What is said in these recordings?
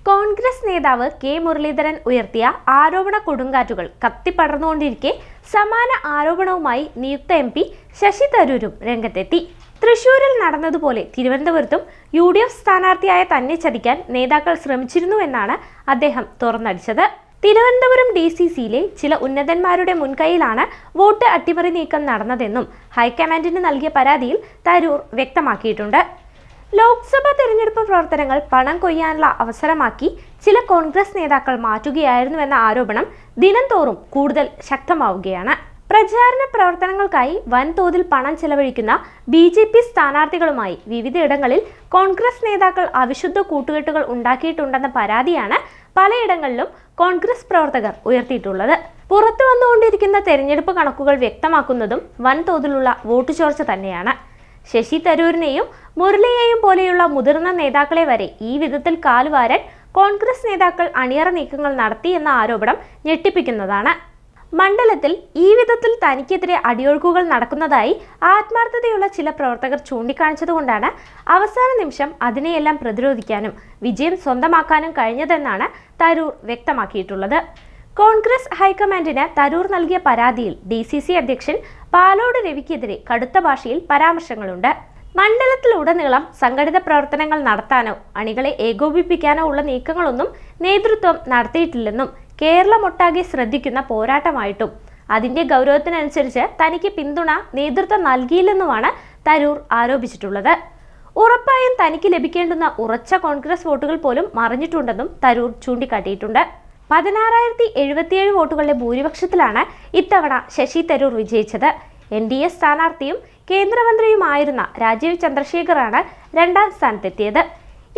കോൺഗ്രസ് നേതാവ് കെ മുരളീധരൻ ഉയർത്തിയ ആരോപണ കൊടുങ്കാറ്റുകൾ കത്തിപ്പടർന്നുകൊണ്ടിരിക്കെ സമാന ആരോപണവുമായി നിയുക്ത MP ശശി തരൂരും രംഗത്തെത്തി. തൃശൂരിൽ നടന്നതുപോലെ തിരുവനന്തപുരത്തും UDF സ്ഥാനാർത്ഥിയായ തന്നെ ചതിക്കാൻ നേതാക്കൾ ശ്രമിച്ചിരുന്നുവെന്നാണ് അദ്ദേഹം തുറന്നടിച്ചത്. തിരുവനന്തപുരം DCCയിലെ ചില ഉന്നതന്മാരുടെ മുൻകൈയിലാണ് വോട്ട് അട്ടിമറി നീക്കം നടന്നതെന്നും ഹൈക്കമാൻഡിന് നൽകിയ പരാതിയിൽ തരൂർ വ്യക്തമാക്കിയിട്ടുണ്ട്. ലോക്സഭാ തെരഞ്ഞെടുപ്പ് പ്രവർത്തനങ്ങൾ പണം കൊയ്യാനുള്ള അവസരമാക്കി ചില കോൺഗ്രസ് നേതാക്കൾ മാറ്റുകയായിരുന്നുവെന്ന ആരോപണം ദിനം തോറും കൂടുതൽ ശക്തമാവുകയാണ്. പ്രചാരണ പ്രവർത്തനങ്ങൾക്കായി വൻതോതിൽ പണം ചെലവഴിക്കുന്ന BJP സ്ഥാനാർത്ഥികളുമായി വിവിധയിടങ്ങളിൽ കോൺഗ്രസ് നേതാക്കൾ അവിശുദ്ധ കൂട്ടുകെട്ടുകൾ ഉണ്ടാക്കിയിട്ടുണ്ടെന്ന പരാതിയാണ് പലയിടങ്ങളിലും കോൺഗ്രസ് പ്രവർത്തകർ ഉയർത്തിയിട്ടുള്ളത്. പുറത്തു വന്നുകൊണ്ടിരിക്കുന്ന തെരഞ്ഞെടുപ്പ് കണക്കുകൾ വ്യക്തമാക്കുന്നതും വൻതോതിലുള്ള വോട്ട് ചോർച്ച തന്നെയാണ്. ശശി തരൂരിനെയും മുരളിയെയും പോലെയുള്ള മുതിർന്ന നേതാക്കളെ വരെ ഈ വിധത്തിൽ കാലുവാരാൻ കോൺഗ്രസ് നേതാക്കൾ അണിയറ നീക്കങ്ങൾ നടത്തിയെന്ന ആരോപണം ഞെട്ടിപ്പിക്കുന്നതാണ്. മണ്ഡലത്തിൽ ഈ വിധത്തിൽ തനിക്കെതിരെ അടിയൊഴുക്കുകൾ നടക്കുന്നതായി ആത്മാർത്ഥതയുള്ള ചില പ്രവർത്തകർ ചൂണ്ടിക്കാണിച്ചതുകൊണ്ടാണ് അവസാന നിമിഷം അതിനെയെല്ലാം പ്രതിരോധിക്കാനും വിജയം സ്വന്തമാക്കാനും കഴിഞ്ഞതെന്നാണ് തരൂർ വ്യക്തമാക്കിയിട്ടുള്ളത്. കോൺഗ്രസ് ഹൈക്കമാൻഡിന് തരൂർ നൽകിയ പരാതിയിൽ DCC അധ്യക്ഷൻ പാലോട് രവിക്കെതിരെ കടുത്ത ഭാഷയിൽ പരാമർശങ്ങളുണ്ട്. മണ്ഡലത്തിലുടനീളം സംഘടിത പ്രവർത്തനങ്ങൾ നടത്താനോ അണികളെ ഏകോപിപ്പിക്കാനോ ഉള്ള നീക്കങ്ങളൊന്നും നേതൃത്വം നടത്തിയിട്ടില്ലെന്നും കേരളമൊട്ടാകെ ശ്രദ്ധിക്കുന്ന പോരാട്ടമായിട്ടും അതിന്റെ ഗൗരവത്തിനനുസരിച്ച് തനിക്ക് പിന്തുണ നേതൃത്വം നൽകിയില്ലെന്നുമാണ് തരൂർ ആരോപിച്ചിട്ടുള്ളത്. ഉറപ്പായും തനിക്ക് ലഭിക്കേണ്ടുന്ന ഉറച്ച കോൺഗ്രസ് വോട്ടുകൾ പോലും മറിഞ്ഞിട്ടുണ്ടെന്നും തരൂർ ചൂണ്ടിക്കാട്ടിയിട്ടുണ്ട്. 16,077 വോട്ടുകളുടെ ഭൂരിപക്ഷത്തിലാണ് ഇത്തവണ ശശി തരൂർ വിജയിച്ചത്. NDA സ്ഥാനാർത്ഥിയും കേന്ദ്രമന്ത്രിയുമായിരുന്ന രാജീവ് ചന്ദ്രശേഖറാണ് രണ്ടാം സ്ഥാനത്തെത്തിയത്.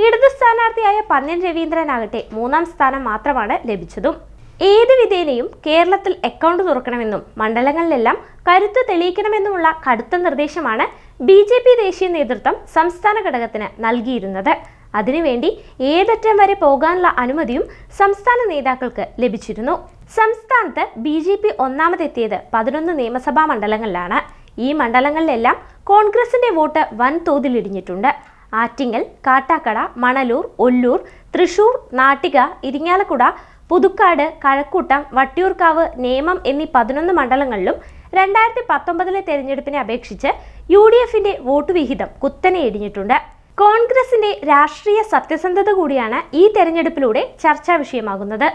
ഇടത് സ്ഥാനാർത്ഥിയായ പന്ന്യൻ രവീന്ദ്രനാകട്ടെ 3ാം സ്ഥാനം മാത്രമാണ് ലഭിച്ചതും. ഏത് വിധേനയും കേരളത്തിൽ അക്കൗണ്ട് തുറക്കണമെന്നും മണ്ഡലങ്ങളിലെല്ലാം കരുത്ത് തെളിയിക്കണമെന്നുമുള്ള കടുത്ത നിർദ്ദേശമാണ് BJP ദേശീയ നേതൃത്വം സംസ്ഥാന ഘടകത്തിന് നൽകിയിരുന്നത്. അതിനുവേണ്ടി ഏതറ്റം വരെ പോകാനുള്ള അനുമതിയും സംസ്ഥാന നേതാക്കൾക്ക് ലഭിച്ചിരുന്നു. സംസ്ഥാനത്ത് BJP ഒന്നാമതെത്തിയത് 11 നിയമസഭാ മണ്ഡലങ്ങളിലാണ്. ഈ മണ്ഡലങ്ങളിലെല്ലാം കോൺഗ്രസിന്റെ വോട്ട് വൻതോതിൽ ഇടിഞ്ഞിട്ടുണ്ട്. ആറ്റിങ്ങൽ, കാട്ടാക്കട, മണലൂർ, ഒല്ലൂർ, തൃശൂർ, നാട്ടിക, ഇരിങ്ങാലക്കുട, പുതുക്കാട്, കഴക്കൂട്ടം, വട്ടിയൂർക്കാവ്, നേമം എന്നീ 11 മണ്ഡലങ്ങളിലും 2019 തെരഞ്ഞെടുപ്പിനെ അപേക്ഷിച്ച് UDFന്റെ വോട്ട് വിഹിതം കുത്തനെ ഇടിഞ്ഞിട്ടുണ്ട്. കോൺഗ്രസിന്റെ രാഷ്ട്രീയ സത്യസന്ധത കൂടിയാണ് ഈ തെരഞ്ഞെടുപ്പിലൂടെ ചർച്ചാ വിഷയമാകുന്നത്.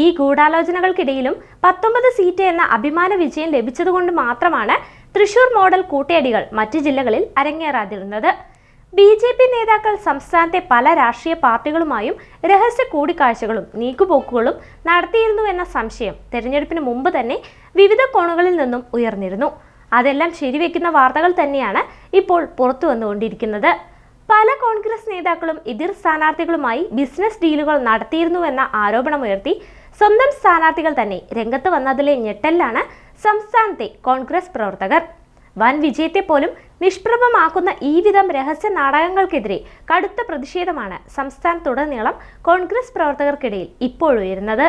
ഈ ഗൂഢാലോചനകൾക്കിടയിലും 19 സീറ്റ് എന്ന അഭിമാന വിജയം ലഭിച്ചതുകൊണ്ട് മാത്രമാണ് തൃശൂർ മോഡൽ കൂട്ടയടികൾ മറ്റ് ജില്ലകളിൽ അരങ്ങേറാതിരുന്നത്. BJP നേതാക്കൾ സംസ്ഥാനത്തെ പല രാഷ്ട്രീയ പാർട്ടികളുമായും രഹസ്യ കൂടിക്കാഴ്ചകളും നീക്കുപോക്കുകളും നടത്തിയിരുന്നുവെന്ന സംശയം തെരഞ്ഞെടുപ്പിന് മുമ്പ് തന്നെ വിവിധ കോണുകളിൽ നിന്നും ഉയർന്നിരുന്നു. അതെല്ലാം ശരിവെക്കുന്ന വാർത്തകൾ തന്നെയാണ് ഇപ്പോൾ പുറത്തു വന്നുകൊണ്ടിരിക്കുന്നത്. പല കോൺഗ്രസ് നേതാക്കളും എതിർ സ്ഥാനാർത്ഥികളുമായി ബിസിനസ് ഡീലുകൾ നടത്തിയിരുന്നുവെന്ന ആരോപണമുയർത്തി സ്വന്തം സ്ഥാനാർത്ഥികൾ തന്നെ രംഗത്ത് വന്നതിലെ ഞെട്ടലിലാണ് സംസ്ഥാനത്തെ കോൺഗ്രസ് പ്രവർത്തകർ. വൻ വിജയത്തെ പോലും നിഷ്പ്രഭമാക്കുന്ന ഈ വിധം രഹസ്യ നാടകങ്ങൾക്കെതിരെ കടുത്ത പ്രതിഷേധമാണ് സംസ്ഥാനത്തുടനീളം കോൺഗ്രസ് പ്രവർത്തകർക്കിടയിൽ ഇപ്പോഴുയരുന്നത്.